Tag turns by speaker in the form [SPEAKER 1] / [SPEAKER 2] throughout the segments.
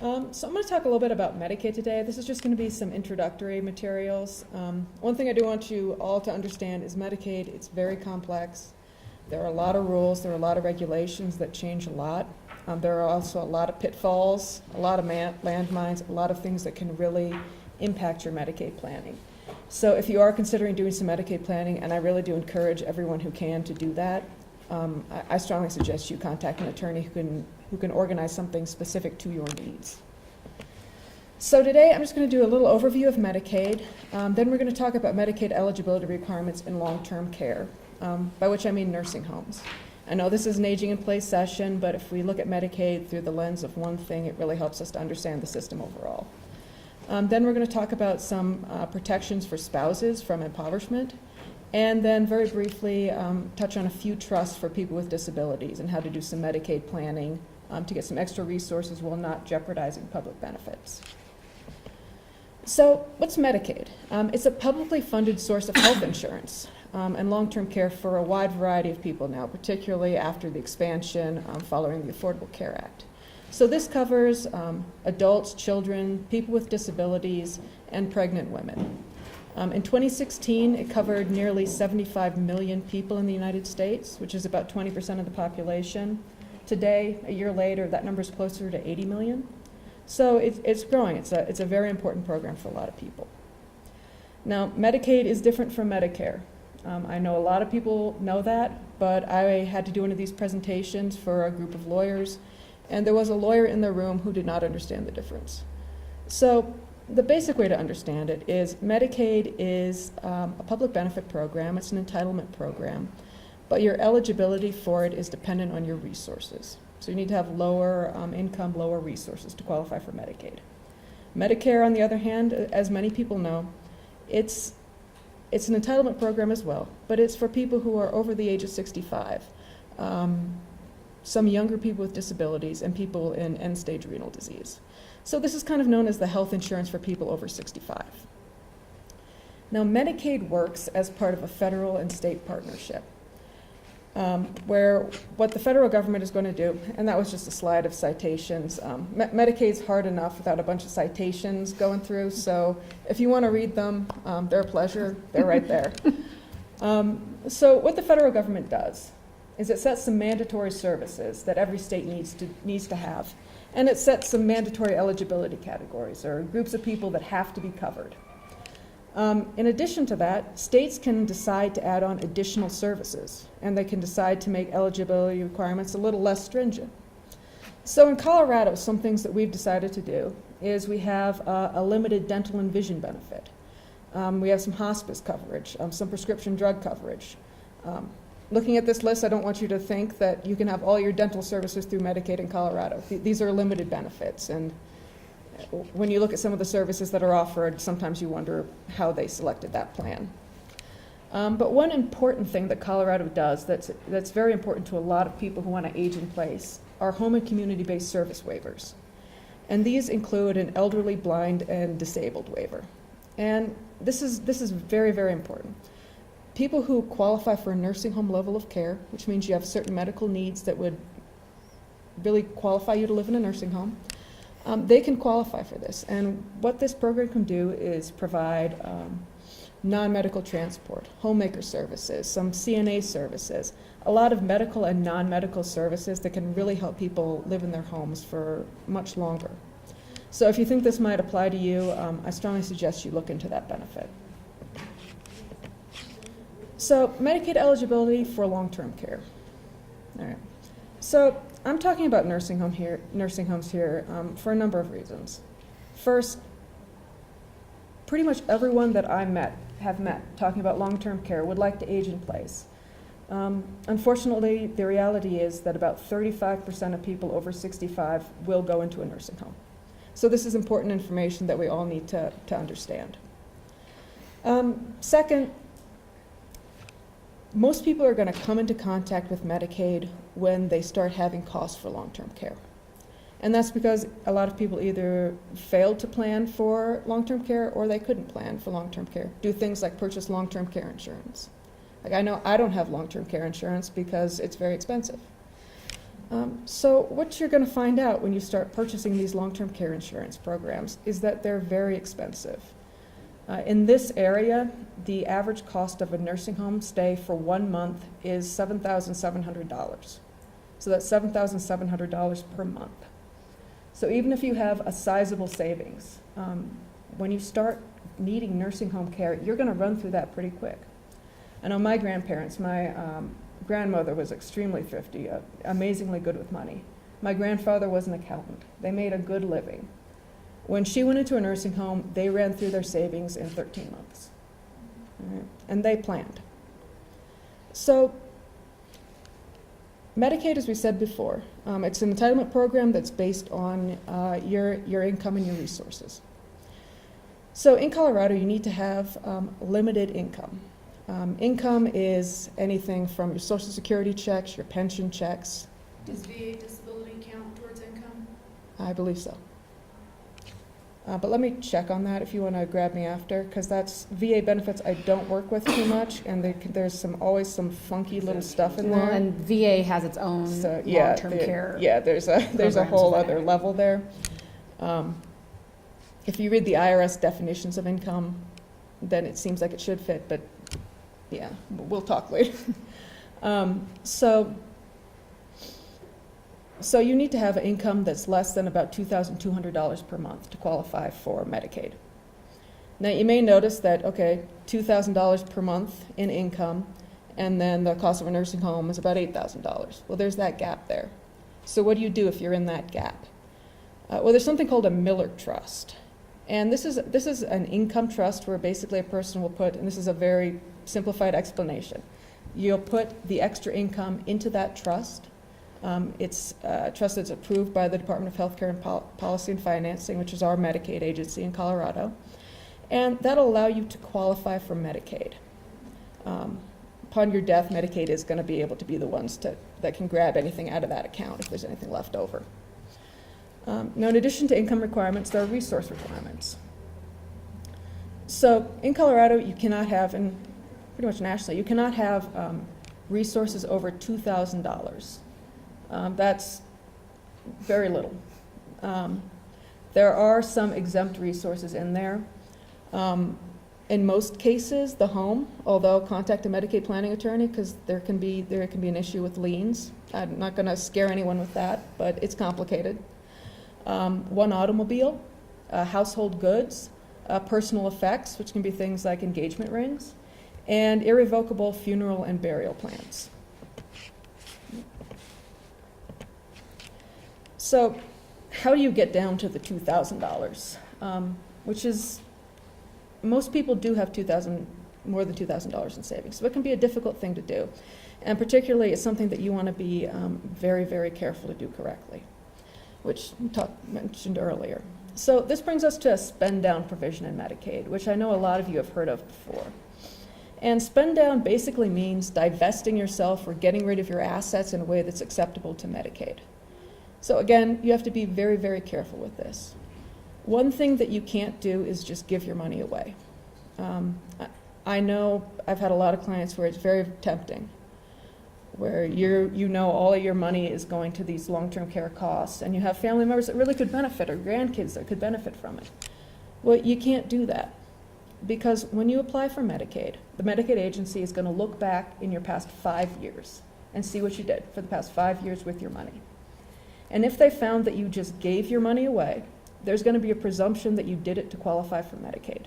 [SPEAKER 1] So I'm going to talk a little bit about Medicaid today. This is just going to be some introductory materials. One thing I do want you all to understand is Medicaid, it's very complex. There are a lot of rules, there are a lot of regulations that change a lot. There are also a lot of pitfalls, a lot of landmines, a lot of things that can really impact your Medicaid planning. So if you are considering doing some Medicaid planning, and I really do encourage everyone who can to do that, I strongly suggest you contact an attorney who can organize something specific to your needs. So today I'm just going to do a little overview of Medicaid. Then we're going to talk about Medicaid eligibility requirements in long-term care, by which I mean nursing homes. I know this is an aging in place session, but if we look at Medicaid through the lens of one thing, it really helps us to understand the system overall. Then we're going to talk about some protections for spouses from impoverishment, and then very briefly touch on a few trusts for people with disabilities and how to do some Medicaid planning to get some extra resources while not jeopardizing public benefits. So what's Medicaid? It's a publicly funded source of health insurance and long-term care for a wide variety of people now, particularly after the expansion following the Affordable Care Act. So this covers adults, children, people with disabilities, and pregnant women. In 2016, it covered nearly 75 million people in the United States, which is about 20% of the population. Today, a year later, that number is closer to 80 million. So it's growing. It's a very important program for a lot of people. Now, Medicaid is different from Medicare. I know a lot of people know that, but I had to do one of these presentations for a group of lawyers, and there was a lawyer in the room who did not understand the difference. So the basic way to understand it is Medicaid is a public benefit program. It's an entitlement program, but your eligibility for it is dependent on your resources. So you need to have lower income, lower resources to qualify for Medicaid. Medicare, on the other hand, as many people know, it's an entitlement program as well, but it's for people who are over the age of 65, some younger people with disabilities, and people in end-stage renal disease. So this is kind of known as the health insurance for people over 65. Now, Medicaid works as part of a federal and state partnership, where what the federal government is going to do, and that was just a slide of citations. Medicaid's hard enough without a bunch of citations going through, so if you want to read them, they're a pleasure. They're right there. So what the federal government does is it sets some mandatory services that every state needs to have. And it sets some mandatory eligibility categories, or groups of people that have to be covered. In addition to that, states can decide to add on additional services, and they can decide to make eligibility requirements a little less stringent. So in Colorado, some things that we've decided to do is we have a limited dental and vision benefit. We have some hospice coverage, some prescription drug coverage. Looking at this list, I don't want you to think that you can have all your dental services through Medicaid in Colorado. These are limited benefits, and when you look at some of the services that are offered, sometimes you wonder how they selected that plan. But one important thing that Colorado does that's very important to a lot of people who want to age in place are home and community-based service waivers. And these include an elderly, blind, and disabled waiver. And this is very, very important. People who qualify for a nursing home level of care, which means you have certain medical needs that would really qualify you to live in a nursing home, they can qualify for this. And what this program can do is provide non-medical transport, homemaker services, some CNA services, a lot of medical and non-medical services that can really help people live in their homes for much longer. So if you think this might apply to you, I strongly suggest you look into that benefit. So Medicaid eligibility for long-term care. All right. So I'm talking about nursing homes here for a number of reasons. First, pretty much everyone that I have met talking about long-term care would like to age in place. Unfortunately, the reality is that about 35% of people over 65 will go into a nursing home. So this is important information that we all need to understand. Second, most people are going to come into contact with Medicaid when they start having costs for long-term care. And that's because a lot of people either failed to plan for long-term care or they couldn't plan for long-term care. Do things like purchase long-term care insurance. Like I know I don't have long-term care insurance because it's very expensive. So what you're going to find out when you start purchasing these long-term care insurance programs is that they're very expensive. In this area, the average cost of a nursing home stay for 1 month is $7,700. So that's $7,700 per month. So even if you have a sizable savings, when you start needing nursing home care, you're going to run through that pretty quick. I know my grandparents, my grandmother was extremely thrifty, amazingly good with money. My grandfather was an accountant. They made a good living. When she went into a nursing home, they ran through their savings in 13 months. All right? And they planned. So Medicaid, as we said before, it's an entitlement program that's based on your income and your resources. So in Colorado, you need to have limited income. Income is anything from your Social Security checks, your pension checks.
[SPEAKER 2] Does VA disability count towards income?
[SPEAKER 1] I believe so. But let me check on that if you want to grab me after, because that's VA benefits I don't work with too much, and there's always some funky little stuff in there.
[SPEAKER 3] Well, and VA has its own long-term care.
[SPEAKER 1] Yeah, there's a whole other level there. If you read the IRS definitions of income, then it seems like it should fit, but yeah, we'll talk later. So you need to have an income that's less than about $2,200 per month to qualify for Medicaid. Now you may notice that, okay, $2,000 per month in income, and then the cost of a nursing home is about $8,000. Well, there's that gap there. So what do you do if you're in that gap? Well, there's something called a Miller Trust. And this is an income trust where basically a person will put, and this is a very simplified explanation, you'll put the extra income into that trust. It's a trust that's approved by the Department of Healthcare and Policy and Financing, which is our Medicaid agency in Colorado. And that'll allow you to qualify for Medicaid. Upon your death, Medicaid is going to be able to be the ones that can grab anything out of that account if there's anything left over. Now, in addition to income requirements, there are resource requirements. So in Colorado, you cannot have, and pretty much nationally, you cannot have resources over $2,000. That's very little. There are some exempt resources in there. In most cases, the home, although contact a Medicaid planning attorney because there can be an issue with liens. I'm not going to scare anyone with that, but it's complicated. One automobile, household goods, personal effects, which can be things like engagement rings, and irrevocable funeral and burial plans. So how do you get down to the $2,000, which is, most people do have more than $2,000 in savings, so it can be a difficult thing to do. And particularly, it's something that you want to be very, very careful to do correctly, which we mentioned earlier. So this brings us to a spend down provision in Medicaid, which I know a lot of you have heard of before. And spend down basically means divesting yourself or getting rid of your assets in a way that's acceptable to Medicaid. So again, you have to be very, very careful with this. One thing that you can't do is just give your money away. I know I've had a lot of clients where it's very tempting, where you know all of your money is going to these long-term care costs, and you have family members that really could benefit, or grandkids that could benefit from it. Well, you can't do that, because when you apply for Medicaid, the Medicaid agency is going to look back in your past 5 years and see what you did for the past 5 years with your money. And if they found that you just gave your money away, there's going to be a presumption that you did it to qualify for Medicaid.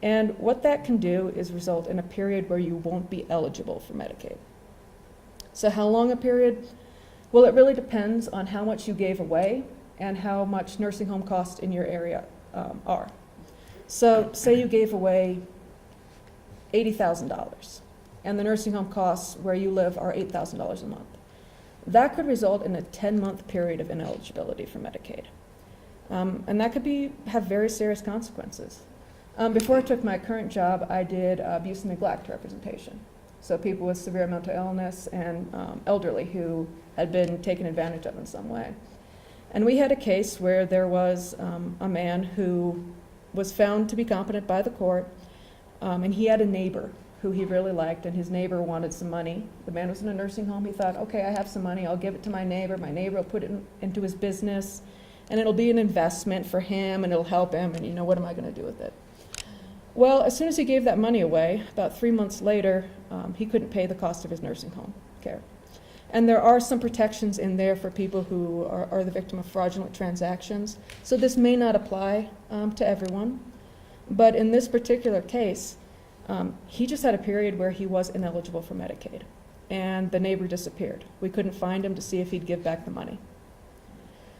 [SPEAKER 1] And what that can do is result in a period where you won't be eligible for Medicaid. So how long a period? Well, it really depends on how much you gave away and how much nursing home costs in your area are. So say you gave away $80,000, and the nursing home costs where you live are $8,000 a month. That could result in a 10-month period of ineligibility for Medicaid. And that could have very serious consequences. Before I took my current job, I did abuse and neglect representation. So people with severe mental illness and elderly who had been taken advantage of in some way. And we had a case where there was a man who was found to be competent by the court, and he had a neighbor who he really liked, and his neighbor wanted some money. The man was in a nursing home. He thought, okay, I have some money. I'll give it to my neighbor. My neighbor will put it into his business, and it'll be an investment for him, and it'll help him, and what am I going to do with it? Well, as soon as he gave that money away, about 3 months later, he couldn't pay the cost of his nursing home care. And there are some protections in there for people who are the victim of fraudulent transactions. So this may not apply to everyone. But in this particular case, he just had a period where he was ineligible for Medicaid. And the neighbor disappeared. We couldn't find him to see if he'd give back the money.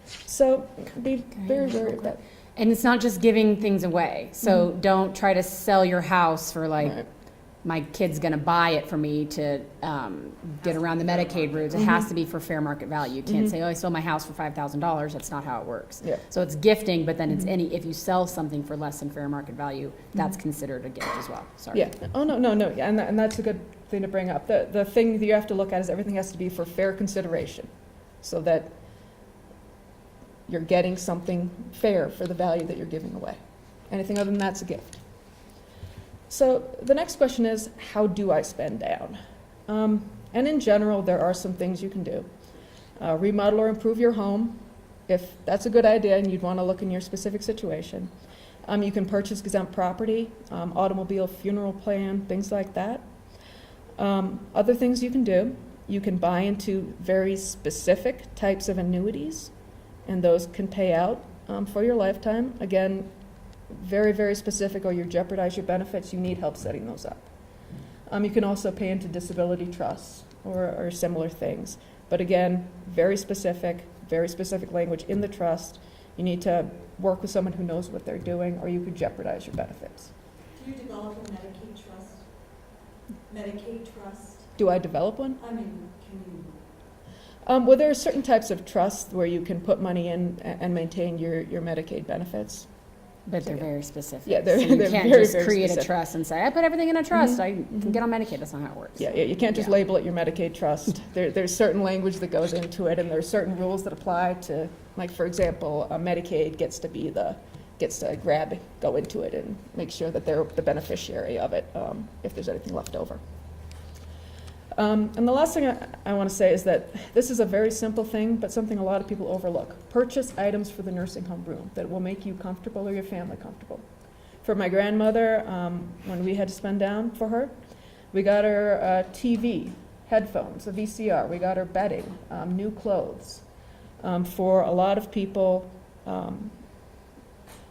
[SPEAKER 1] So be very wary of that.
[SPEAKER 3] And it's not just giving things away. So don't try to sell your house for
[SPEAKER 1] Right.
[SPEAKER 3] my kid's going to buy it for me to get around the Medicaid routes. It has to be for fair market value. You can't say, oh, I sold my house for $5,000. That's not how it works.
[SPEAKER 1] Yeah.
[SPEAKER 3] So it's gifting, but then it's if you sell something for less than fair market value, that's considered a gift as well. Sorry.
[SPEAKER 1] Yeah. Oh, no. Yeah, and that's a good thing to bring up. The thing that you have to look at is everything has to be for fair consideration, so that you're getting something fair for the value that you're giving away. Anything other than that's a gift. So the next question is, how do I spend down? And in general, there are some things you can do. Remodel or improve your home, if that's a good idea and you'd want to look in your specific situation. You can purchase exempt property, automobile funeral plan, things like that. Other things you can do, you can buy into very specific types of annuities, and those can pay out for your lifetime. Again, very, very specific, or you jeopardize your benefits. You need help setting those up. You can also pay into disability trusts or similar things. But again, very specific language in the trust. You need to work with someone who knows what they're doing, or you could jeopardize your benefits.
[SPEAKER 4] Do you develop a Medicaid trust? Medicaid trust?
[SPEAKER 1] Do I develop one?
[SPEAKER 4] I mean, can you?
[SPEAKER 1] Well, there are certain types of trusts where you can put money in and maintain your Medicaid benefits.
[SPEAKER 3] But they're very specific.
[SPEAKER 1] Yeah, they're
[SPEAKER 3] so you
[SPEAKER 1] they're
[SPEAKER 3] can't
[SPEAKER 1] very,
[SPEAKER 3] just
[SPEAKER 1] very
[SPEAKER 3] create
[SPEAKER 1] specific.
[SPEAKER 3] a trust and say, I put everything in a trust. I can get on Medicaid. That's not how it works.
[SPEAKER 1] Yeah, you can't just
[SPEAKER 3] Yeah.
[SPEAKER 1] label it your Medicaid trust. There's certain language that goes into it, and there are certain rules that apply to, like, for example, Medicaid gets to go into it and make sure that they're the beneficiary of it if there's anything left over. And the last thing I want to say is that this is a very simple thing, but something a lot of people overlook. Purchase items for the nursing home room that will make you comfortable or your family comfortable. For my grandmother, when we had to spend down for her, we got her a TV, headphones, a VCR. We got her bedding, new clothes. For a lot of people,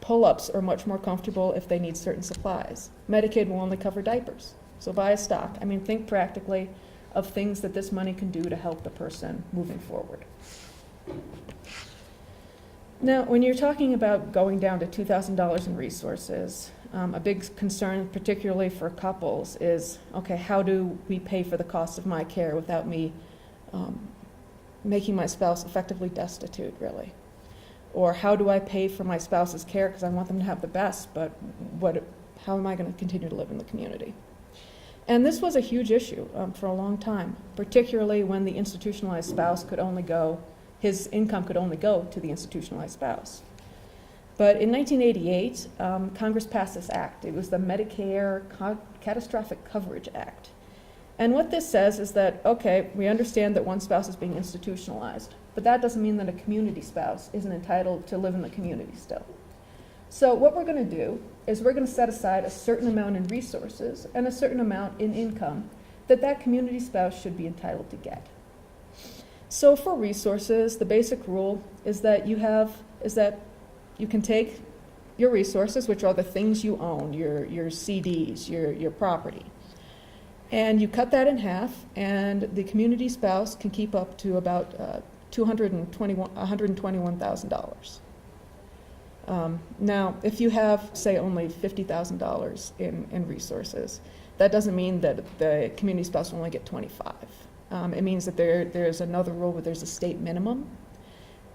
[SPEAKER 1] pull-ups are much more comfortable if they need certain supplies. Medicaid will only cover diapers, so buy a stock. I mean, think practically of things that this money can do to help the person moving forward. Now, when you're talking about going down to $2,000 in resources, a big concern, particularly for couples, is, okay, how do we pay for the cost of my care without me making my spouse effectively destitute, really? Or how do I pay for my spouse's care because I want them to have the best, but how am I going to continue to live in the community? And this was a huge issue for a long time, particularly when the institutionalized spouse his income could only go to the institutionalized spouse. But in 1988, Congress passed this act. It was the Medicare Catastrophic Coverage Act. And what this says is that, okay, we understand that one spouse is being institutionalized, but that doesn't mean that a community spouse isn't entitled to live in the community still. So what we're going to do is we're going to set aside a certain amount in resources and a certain amount in income that community spouse should be entitled to get. So for resources, the basic rule is that you can take your resources, which are the things you own, your CDs, your property, and you cut that in half, and the community spouse can keep up to about $121,000. Now, if you have, say, only $50,000 in resources, that doesn't mean that the community spouse will only get 25. It means that there's another rule where there's a state minimum,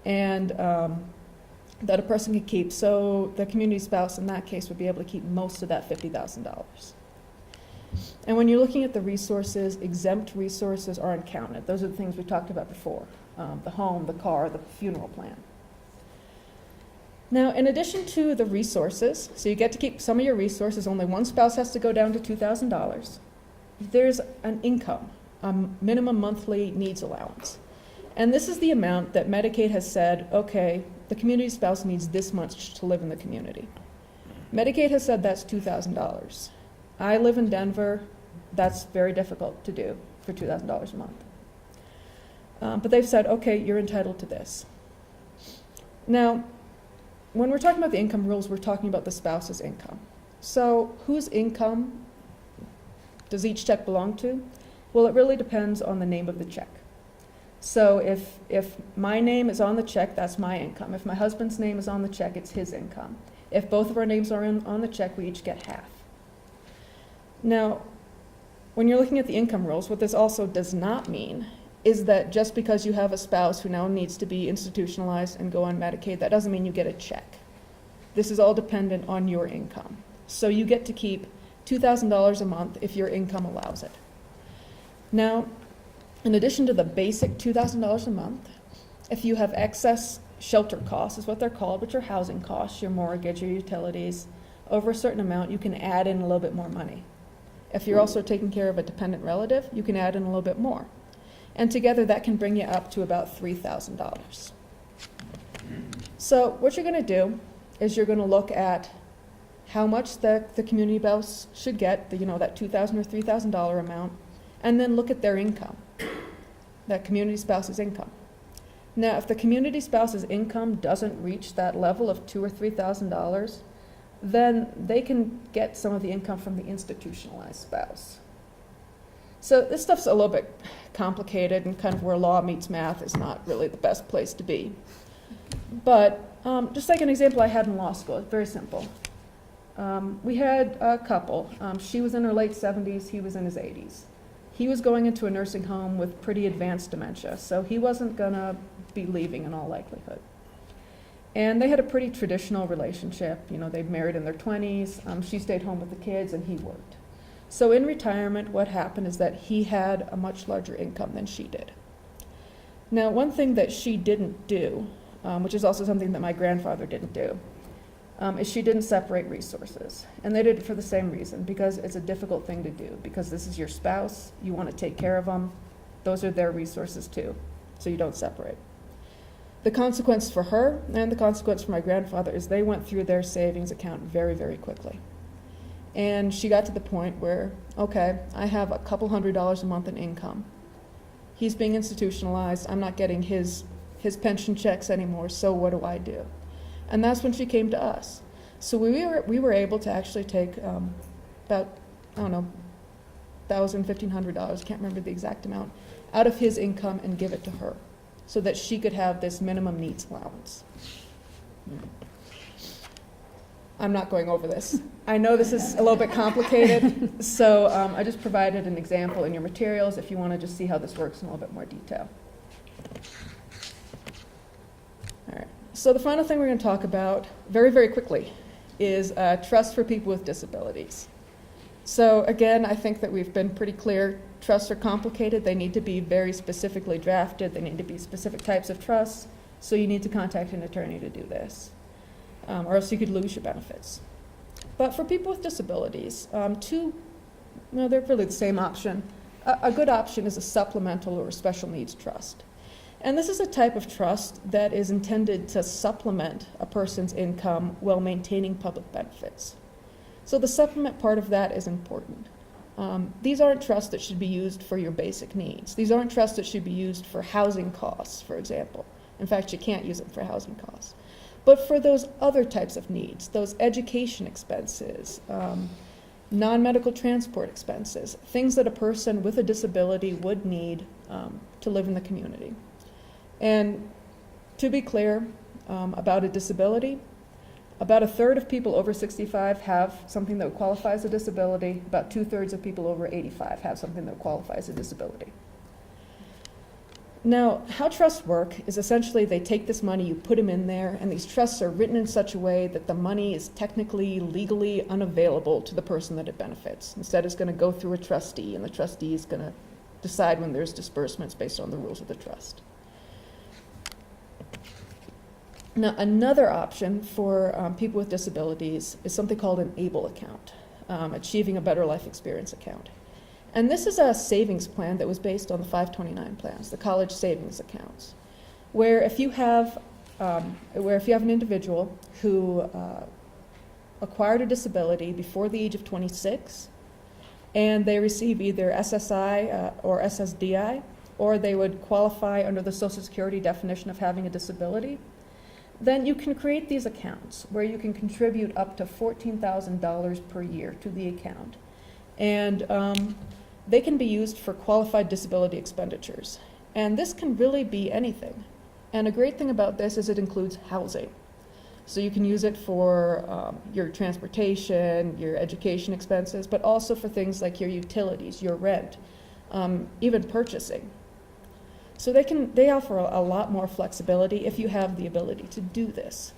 [SPEAKER 1] and that a person can keep. So the community spouse in that case would be able to keep most of that $50,000. And when you're looking at the resources, exempt resources aren't counted. Those are the things we talked about before, the home, the car, the funeral plan. Now, in addition to the resources, so you get to keep some of your resources, only one spouse has to go down to $2,000. there's an income, a minimum monthly needs allowance. And this is the amount that Medicaid has said, okay, the community spouse needs this much to live in the community. Medicaid has said that's $2,000. I live in Denver. That's very difficult to do for $2,000 a month. But they've said, okay, you're entitled to this. Now, when we're talking about the income rules, we're talking about the spouse's income. So whose income does each check belong to? Well, it really depends on the name of the check. So if my name is on the check, that's my income. If my husband's name is on the check, it's his income. If both of our names are on the check, we each get half. Now, when you're looking at the income rules, what this also does not mean is that just because you have a spouse who now needs to be institutionalized and go on Medicaid, that doesn't mean you get a check. This is all dependent on your income. So you get to keep $2,000 a month if your income allows it. Now, in addition to the basic $2,000 a month, if you have excess shelter costs, is what they're called, which are housing costs, your mortgage, your utilities, over a certain amount, you can add in a little bit more money. If you're also taking care of a dependent relative, you can add in a little bit more. And together that can bring you up to about $3,000. So what you're going to do is you're going to look at how much the community spouse should get, that $2,000 or $3,000 amount, and then look at their income, that community spouse's income. Now, if the community spouse's income doesn't reach that level of $2,000 or $3,000, then they can get some of the income from the institutionalized spouse. So this stuff's a little bit complicated, and kind of where law meets math is not really the best place to be. But just like an example I had in law school, it's very simple. We had a couple. She was in her late 70s, he was in his 80s. He was going into a nursing home with pretty advanced dementia, so he wasn't going to be leaving in all likelihood. And they had a pretty traditional relationship. They married in their 20s. She stayed home with the kids, and he worked. So in retirement, what happened is that he had a much larger income than she did. Now, one thing that she didn't do, which is also something that my grandfather didn't do, is she didn't separate resources. And they did it for the same reason, because it's a difficult thing to do, because this is your spouse, you want to take care of them, those are their resources too, so you don't separate. The consequence for her and the consequence for my grandfather is they went through their savings account very, very quickly. And she got to the point where, okay, I have a couple $100s a month in income. He's being institutionalized, I'm not getting his pension checks anymore, so what do I do? And that's when she came to us. So we were able to actually take about, $1,000, $1,500, can't remember the exact amount, out of his income and give it to her, so that she could have this minimum needs allowance. I'm not going over this. I know this is a little bit complicated, so I just provided an example in your materials if you want to just see how this works in a little bit more detail. All right. So the final thing we're going to talk about very, very quickly is trust for people with disabilities. So again, I think that we've been pretty clear. Trusts are complicated. They need to be very specifically drafted. They need to be specific types of trusts. So you need to contact an attorney to do this, or else you could lose your benefits. But for people with disabilities, they're really the same option. A good option is a supplemental or a special needs trust. And this is a type of trust that is intended to supplement a person's income while maintaining public benefits. So the supplement part of that is important. These aren't trusts that should be used for your basic needs. These aren't trusts that should be used for housing costs, for example. In fact, you can't use them for housing costs. But for those other types of needs, those education expenses, non-medical transport expenses, things that a person with a disability would need to live in the community. And to be clear about a disability, about 1/3 of people over 65 have something that would qualify as a disability. About 2/3 of people over 85 have something that would qualify as a disability. Now, how trusts work is essentially they take this money, you put them in there, and these trusts are written in such a way that the money is technically, legally unavailable to the person that it benefits. Instead, it's going to go through a trustee, and the trustee is going to decide when there's disbursements based on the rules of the trust. Now, another option for people with disabilities is something called an ABLE account, Achieving a Better Life Experience account. And this is a savings plan that was based on the 529 plans, the college savings accounts, where if you have an individual who acquired a disability before the age of 26, and they receive either SSI or SSDI, or they would qualify under the Social Security definition of having a disability, then you can create these accounts where you can contribute up to $14,000 per year to the account. And they can be used for qualified disability expenditures. And this can really be anything. And a great thing about this is it includes housing. So you can use it for your transportation, your education expenses, but also for things like your utilities, your rent, even purchasing. So they offer a lot more flexibility if you have the ability to do this.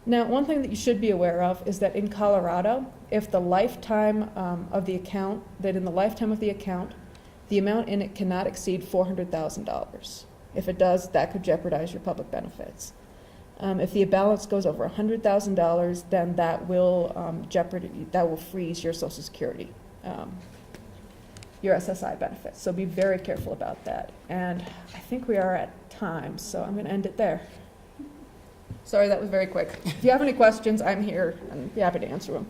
[SPEAKER 1] Now, one thing that you should be aware of is that in Colorado, if the lifetime of the account, the amount in it cannot exceed $400,000. If it does, that could jeopardize your public benefits. If the balance goes over $100,000, then that will freeze your Social Security, your SSI benefits. So be very careful about that. And I think we are at time, so I'm going to end it there. Sorry, that was very quick. If you have any questions, I'm here and be happy to answer them.